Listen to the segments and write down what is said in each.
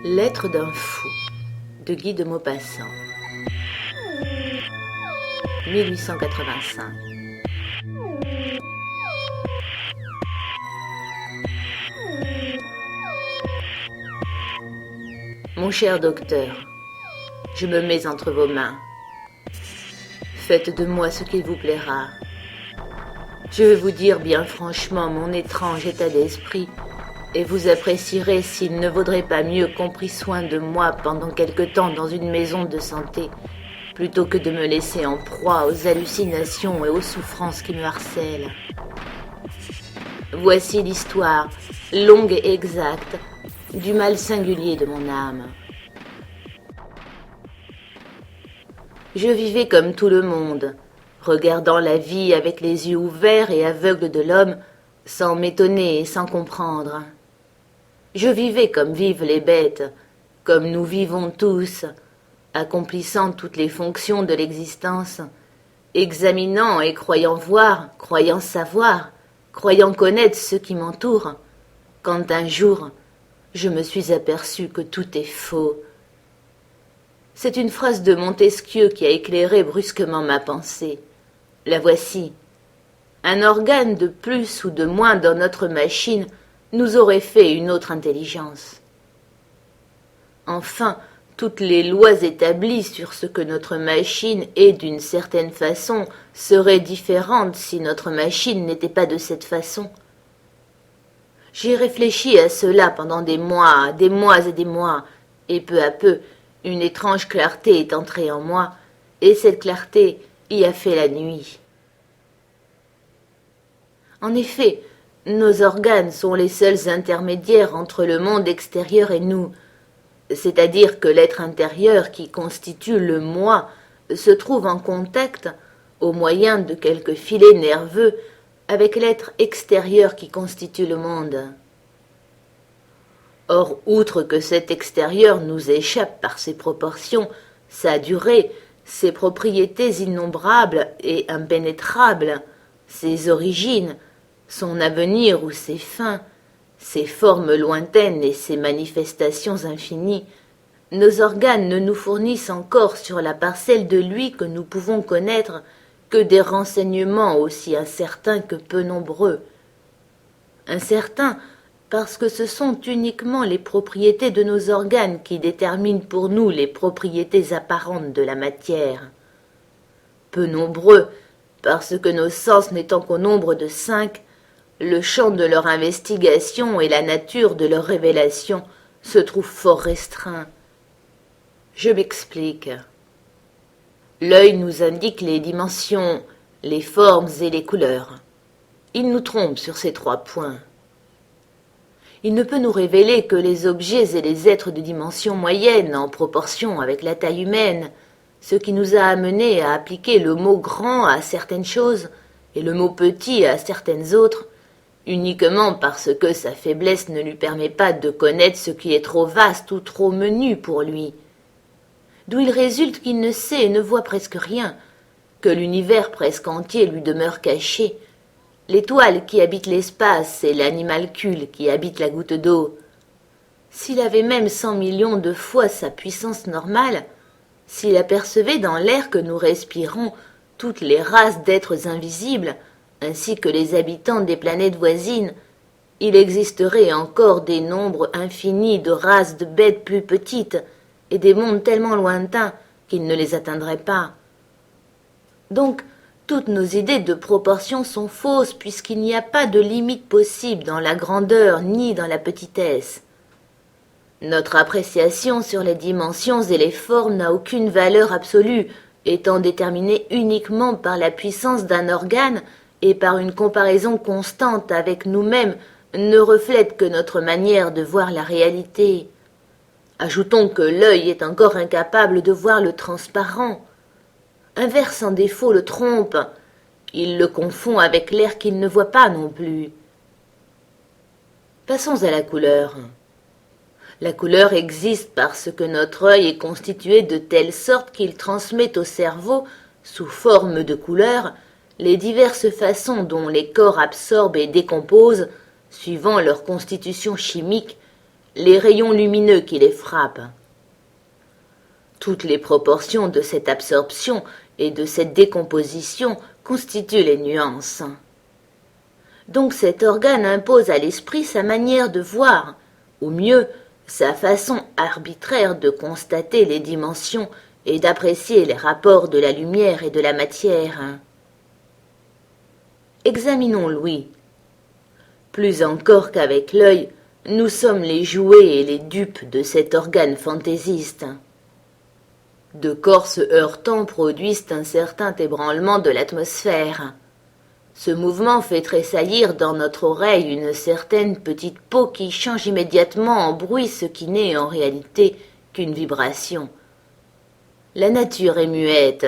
Lettre d'un fou de Guy de Maupassant 1885. Mon cher docteur, je me mets entre vos mains. Faites de moi ce qu'il vous plaira. Je vais vous dire bien franchement mon étrange état d'esprit, et vous apprécierez s'il ne vaudrait pas mieux qu'on prît soin de moi pendant quelque temps dans une maison de santé, plutôt que de me laisser en proie aux hallucinations et aux souffrances qui me harcèlent. Voici l'histoire, longue et exacte, du mal singulier de mon âme. Je vivais comme tout le monde, regardant la vie avec les yeux ouverts et aveugles de l'homme, sans m'étonner et sans comprendre. Je vivais comme vivent les bêtes, comme nous vivons tous, accomplissant toutes les fonctions de l'existence, examinant et croyant voir, croyant savoir, croyant connaître ce qui m'entoure, quand un jour, je me suis aperçu que tout est faux. C'est une phrase de Montesquieu qui a éclairé brusquement ma pensée. La voici. Un organe de plus ou de moins dans notre machine nous aurait fait une autre intelligence. Enfin, toutes les lois établies sur ce que notre machine est d'une certaine façon seraient différentes si notre machine n'était pas de cette façon. J'ai réfléchi à cela pendant des mois et des mois, et peu à peu, une étrange clarté est entrée en moi, et cette clarté y a fait la nuit. En effet, nos organes sont les seuls intermédiaires entre le monde extérieur et nous, c'est-à-dire que l'être intérieur qui constitue le moi se trouve en contact, au moyen de quelques filets nerveux, avec l'être extérieur qui constitue le monde. Or, outre que cet extérieur nous échappe par ses proportions, sa durée, ses propriétés innombrables et impénétrables, ses origines, son avenir ou ses fins, ses formes lointaines et ses manifestations infinies, nos organes ne nous fournissent encore sur la parcelle de lui que nous pouvons connaître que des renseignements aussi incertains que peu nombreux. Incertains parce que ce sont uniquement les propriétés de nos organes qui déterminent pour nous les propriétés apparentes de la matière. Peu nombreux parce que nos sens n'étant qu'au nombre de 5, le champ de leur investigation et la nature de leur révélation se trouvent fort restreints. Je m'explique. L'œil nous indique les dimensions, les formes et les couleurs. Il nous trompe sur ces 3 points. Il ne peut nous révéler que les objets et les êtres de dimension moyenne en proportion avec la taille humaine, ce qui nous a amenés à appliquer le mot grand à certaines choses et le mot petit à certaines autres, uniquement parce que sa faiblesse ne lui permet pas de connaître ce qui est trop vaste ou trop menu pour lui. D'où il résulte qu'il ne sait et ne voit presque rien, que l'univers presque entier lui demeure caché, l'étoile qui habite l'espace et l'animalcule qui habite la goutte d'eau. S'il avait même 100 millions de fois sa puissance normale, s'il apercevait dans l'air que nous respirons toutes les races d'êtres invisibles, ainsi que les habitants des planètes voisines, il existerait encore des nombres infinis de races de bêtes plus petites et des mondes tellement lointains qu'il ne les atteindrait pas. Donc, toutes nos idées de proportion sont fausses puisqu'il n'y a pas de limite possible dans la grandeur ni dans la petitesse. Notre appréciation sur les dimensions et les formes n'a aucune valeur absolue, étant déterminée uniquement par la puissance d'un organe et par une comparaison constante avec nous-mêmes ne reflète que notre manière de voir la réalité. Ajoutons que l'œil est encore incapable de voir le transparent. Un verre sans défaut le trompe. Il le confond avec l'air qu'il ne voit pas non plus. Passons à la couleur. La couleur existe parce que notre œil est constitué de telle sorte qu'il transmet au cerveau, sous forme de couleurs, les diverses façons dont les corps absorbent et décomposent, suivant leur constitution chimique, les rayons lumineux qui les frappent. Toutes les proportions de cette absorption et de cette décomposition constituent les nuances. Donc cet organe impose à l'esprit sa manière de voir, ou mieux, sa façon arbitraire de constater les dimensions et d'apprécier les rapports de la lumière et de la matière. Examinons l'ouïe. Plus encore qu'avec l'œil, nous sommes les jouets et les dupes de cet organe fantaisiste. De corps se heurtant produisent un certain ébranlement de l'atmosphère. Ce mouvement fait tressaillir dans notre oreille une certaine petite peau qui change immédiatement en bruit ce qui n'est en réalité qu'une vibration. La nature est muette,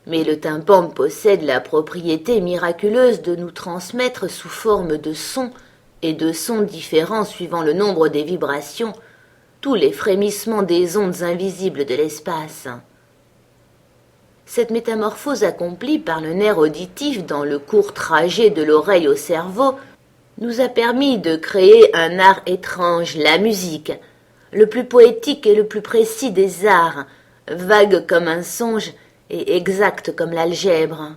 mais le tympan possède la propriété miraculeuse de nous transmettre sous forme de sons et de sons différents suivant le nombre des vibrations tous les frémissements des ondes invisibles de l'espace. Cette métamorphose accomplie par le nerf auditif dans le court trajet de l'oreille au cerveau nous a permis de créer un art étrange, la musique, le plus poétique et le plus précis des arts, vague comme un songe et exact comme l'algèbre.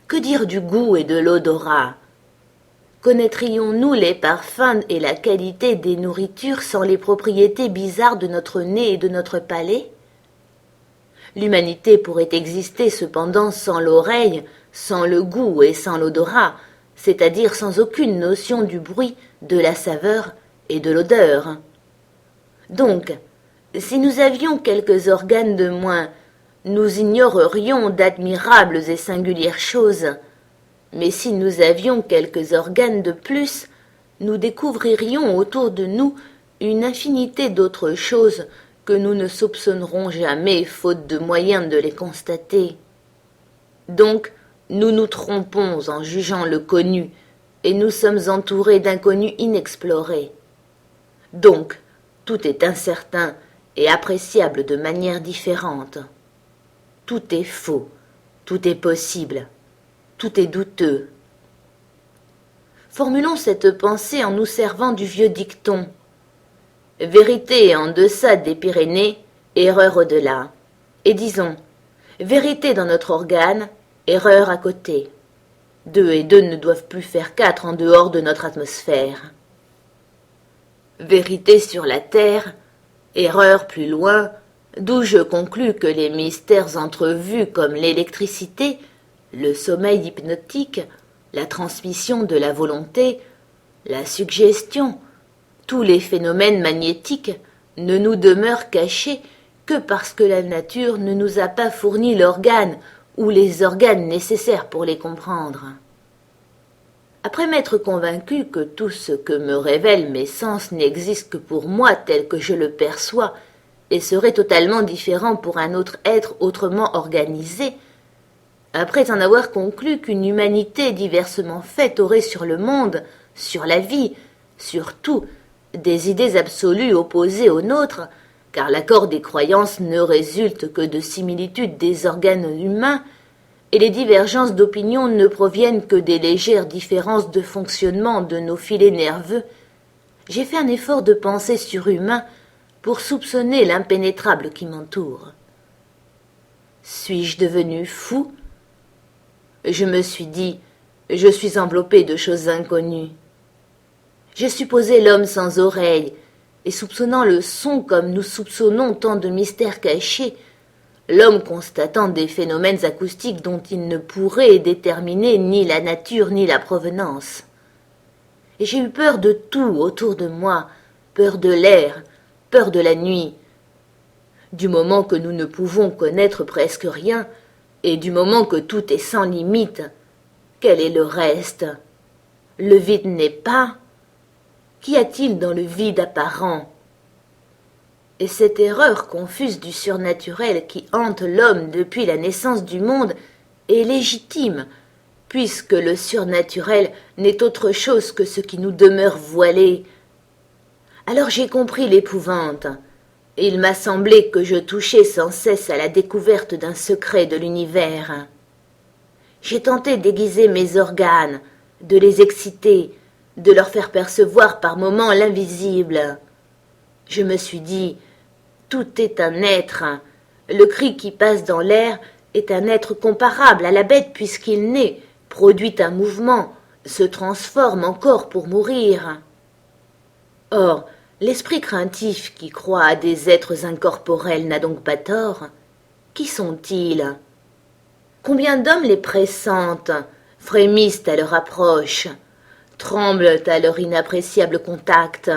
Que dire du goût et de l'odorat? Connaîtrions-nous les parfums et la qualité des nourritures sans les propriétés bizarres de notre nez et de notre palais? L'humanité pourrait exister cependant sans l'oreille, sans le goût et sans l'odorat, c'est-à-dire sans aucune notion du bruit, de la saveur et de l'odeur. Donc, si nous avions quelques organes de moins, nous ignorerions d'admirables et singulières choses. Mais si nous avions quelques organes de plus, nous découvririons autour de nous une infinité d'autres choses que nous ne soupçonnerons jamais, faute de moyens de les constater. Donc, nous nous trompons en jugeant le connu, et nous sommes entourés d'inconnus inexplorés. Donc, tout est incertain et appréciable de manière différente. Tout est faux, tout est possible. Tout est douteux. Formulons cette pensée en nous servant du vieux dicton. Vérité en deçà des Pyrénées, erreur au-delà. Et disons, vérité dans notre organe, erreur à côté. 2 et 2 ne doivent plus faire 4 en dehors de notre atmosphère. Vérité sur la terre, erreur plus loin, d'où je conclus que les mystères entrevus comme l'électricité, le sommeil hypnotique, la transmission de la volonté, la suggestion, tous les phénomènes magnétiques ne nous demeurent cachés que parce que la nature ne nous a pas fourni l'organe ou les organes nécessaires pour les comprendre. Après m'être convaincu que tout ce que me révèlent mes sens n'existe que pour moi tel que je le perçois et serait totalement différent pour un autre être autrement organisé, après en avoir conclu qu'une humanité diversement faite aurait sur le monde, sur la vie, sur tout, des idées absolues opposées aux nôtres, car l'accord des croyances ne résulte que de similitudes des organes humains, et les divergences d'opinion ne proviennent que des légères différences de fonctionnement de nos filets nerveux, j'ai fait un effort de pensée surhumain pour soupçonner l'impénétrable qui m'entoure. Suis-je devenu fou? Je me suis dit, je suis enveloppé de choses inconnues. J'ai supposé l'homme sans oreille, et soupçonnant le son comme nous soupçonnons tant de mystères cachés, l'homme constatant des phénomènes acoustiques dont il ne pourrait déterminer ni la nature ni la provenance. Et j'ai eu peur de tout autour de moi, peur de l'air, peur de la nuit. Du moment que nous ne pouvons connaître presque rien, et du moment que tout est sans limite, quel est le reste? Le vide n'est pas. Qu'y a-t-il dans le vide apparent? Et cette erreur confuse du surnaturel qui hante l'homme depuis la naissance du monde est légitime, puisque le surnaturel n'est autre chose que ce qui nous demeure voilé. Alors j'ai compris l'épouvante. Il m'a semblé que je touchais sans cesse à la découverte d'un secret de l'univers. J'ai tenté d'aiguiser mes organes, de les exciter, de leur faire percevoir par moments l'invisible. Je me suis dit, tout est un être. Le cri qui passe dans l'air est un être comparable à la bête puisqu'il naît, produit un mouvement, se transforme encore pour mourir. Or, l'esprit craintif qui croit à des êtres incorporels n'a donc pas tort. Qui sont-ils? Combien d'hommes les pressentent, frémissent à leur approche, tremblent à leur inappréciable contact?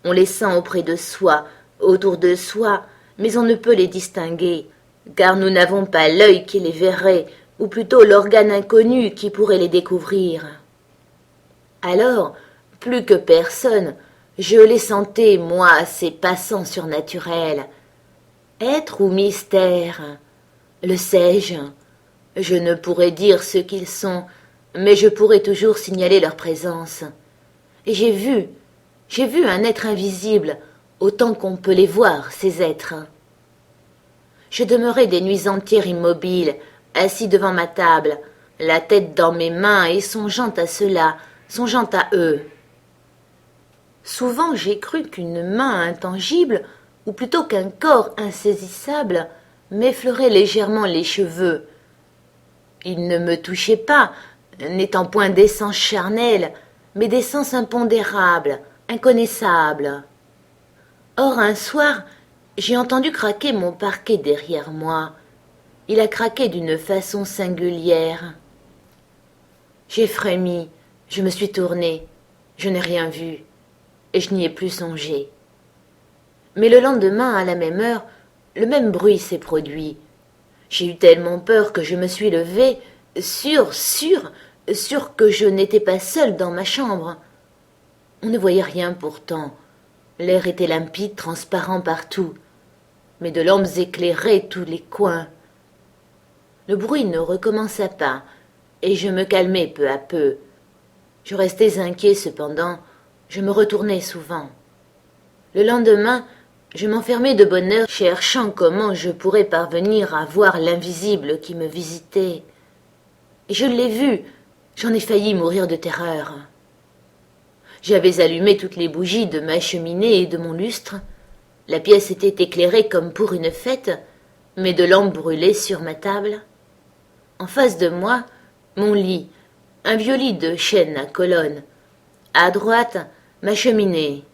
On les sent auprès de soi, autour de soi, mais on ne peut les distinguer, car nous n'avons pas l'œil qui les verrait, ou plutôt l'organe inconnu qui pourrait les découvrir. Alors, plus que personne, je les sentais, moi, ces passants surnaturels. Être ou mystère? Le sais-je? Je ne pourrais dire ce qu'ils sont, mais je pourrais toujours signaler leur présence. Et j'ai vu un être invisible, autant qu'on peut les voir, ces êtres. Je demeurais des nuits entières immobile, assis devant ma table, la tête dans mes mains et songeant à cela, songeant à eux. Souvent j'ai cru qu'une main intangible, ou plutôt qu'un corps insaisissable, m'effleurait légèrement les cheveux. Ils ne me touchaient pas, n'étant point d'essence charnelle, mais d'essence impondérable, inconnaissable. Or un soir, j'ai entendu craquer mon parquet derrière moi. Il a craqué d'une façon singulière. J'ai frémi, je me suis tournée, je n'ai rien vu, et je n'y ai plus songé. Mais le lendemain, à la même heure, le même bruit s'est produit. J'ai eu tellement peur que je me suis levée, sûre que je n'étais pas seule dans ma chambre. On ne voyait rien pourtant. L'air était limpide, transparent partout, mais de lampes éclairaient tous les coins. Le bruit ne recommença pas, et je me calmai peu à peu. Je restais inquiet cependant, je me retournais souvent. Le lendemain, je m'enfermai de bonne heure, cherchant comment je pourrais parvenir à voir l'invisible qui me visitait. Et je l'ai vu, j'en ai failli mourir de terreur. J'avais allumé toutes les bougies de ma cheminée et de mon lustre. La pièce était éclairée comme pour une fête, mais de lampes brûlaient sur ma table. En face de moi, mon lit, un vieux lit de chêne à colonnes. À droite, ma cheminée.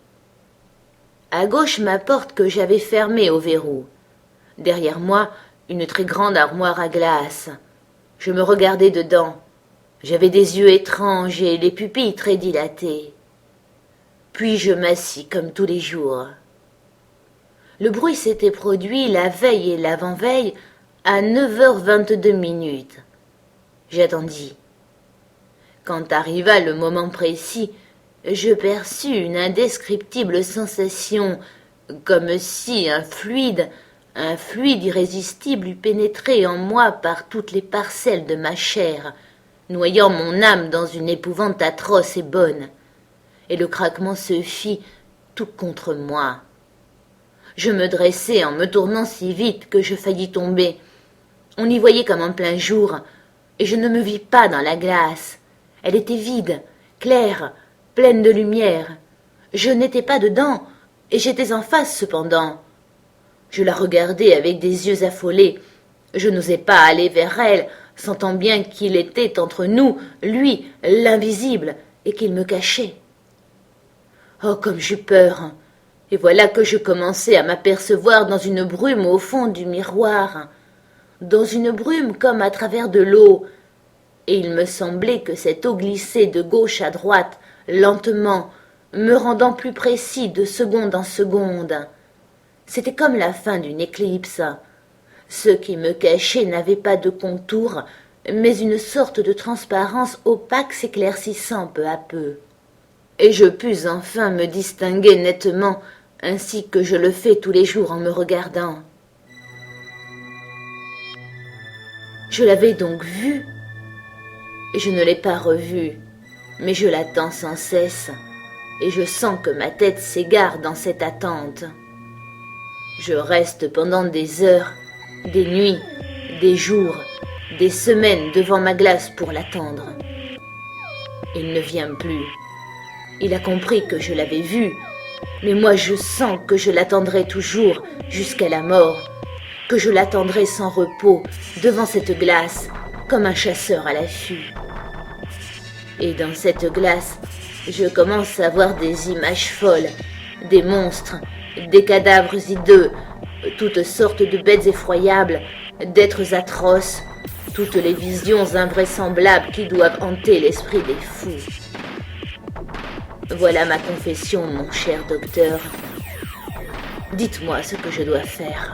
À gauche, ma porte que j'avais fermée au verrou. Derrière moi, une très grande armoire à glace. Je me regardais dedans. J'avais des yeux étranges et les pupilles très dilatées. Puis je m'assis comme tous les jours. Le bruit s'était produit la veille et l'avant-veille à 9h22. J'attendis. Quand arriva le moment précis, je perçus une indescriptible sensation, comme si un fluide irrésistible eût pénétré en moi par toutes les parcelles de ma chair, noyant mon âme dans une épouvante atroce et bonne. Et le craquement se fit tout contre moi. Je me dressai en me tournant si vite que je faillis tomber. On y voyait comme en plein jour, et je ne me vis pas dans la glace. Elle était vide, claire, pleine de lumière. Je n'étais pas dedans, et j'étais en face cependant. Je la regardais avec des yeux affolés. Je n'osais pas aller vers elle, sentant bien qu'il était entre nous, lui, l'invisible, et qu'il me cachait. Oh, comme j'eus peur! Et voilà que je commençais à m'apercevoir dans une brume au fond du miroir, dans une brume comme à travers de l'eau, et il me semblait que cette eau glissait de gauche à droite, lentement, me rendant plus précis de seconde en seconde. C'était comme la fin d'une éclipse. Ce qui me cachait n'avait pas de contour, mais une sorte de transparence opaque s'éclaircissant peu à peu. Et je pus enfin me distinguer nettement, ainsi que je le fais tous les jours en me regardant. Je l'avais donc vue. Je ne l'ai pas revue, mais je l'attends sans cesse, et je sens que ma tête s'égare dans cette attente. Je reste pendant des heures, des nuits, des jours, des semaines devant ma glace pour l'attendre. Il ne vient plus. Il a compris que je l'avais vu, mais moi je sens que je l'attendrai toujours jusqu'à la mort, que je l'attendrai sans repos devant cette glace, comme un chasseur à l'affût. Et dans cette glace, je commence à voir des images folles, des monstres, des cadavres hideux, toutes sortes de bêtes effroyables, d'êtres atroces, toutes les visions invraisemblables qui doivent hanter l'esprit des fous. Voilà ma confession, mon cher docteur. Dites-moi ce que je dois faire.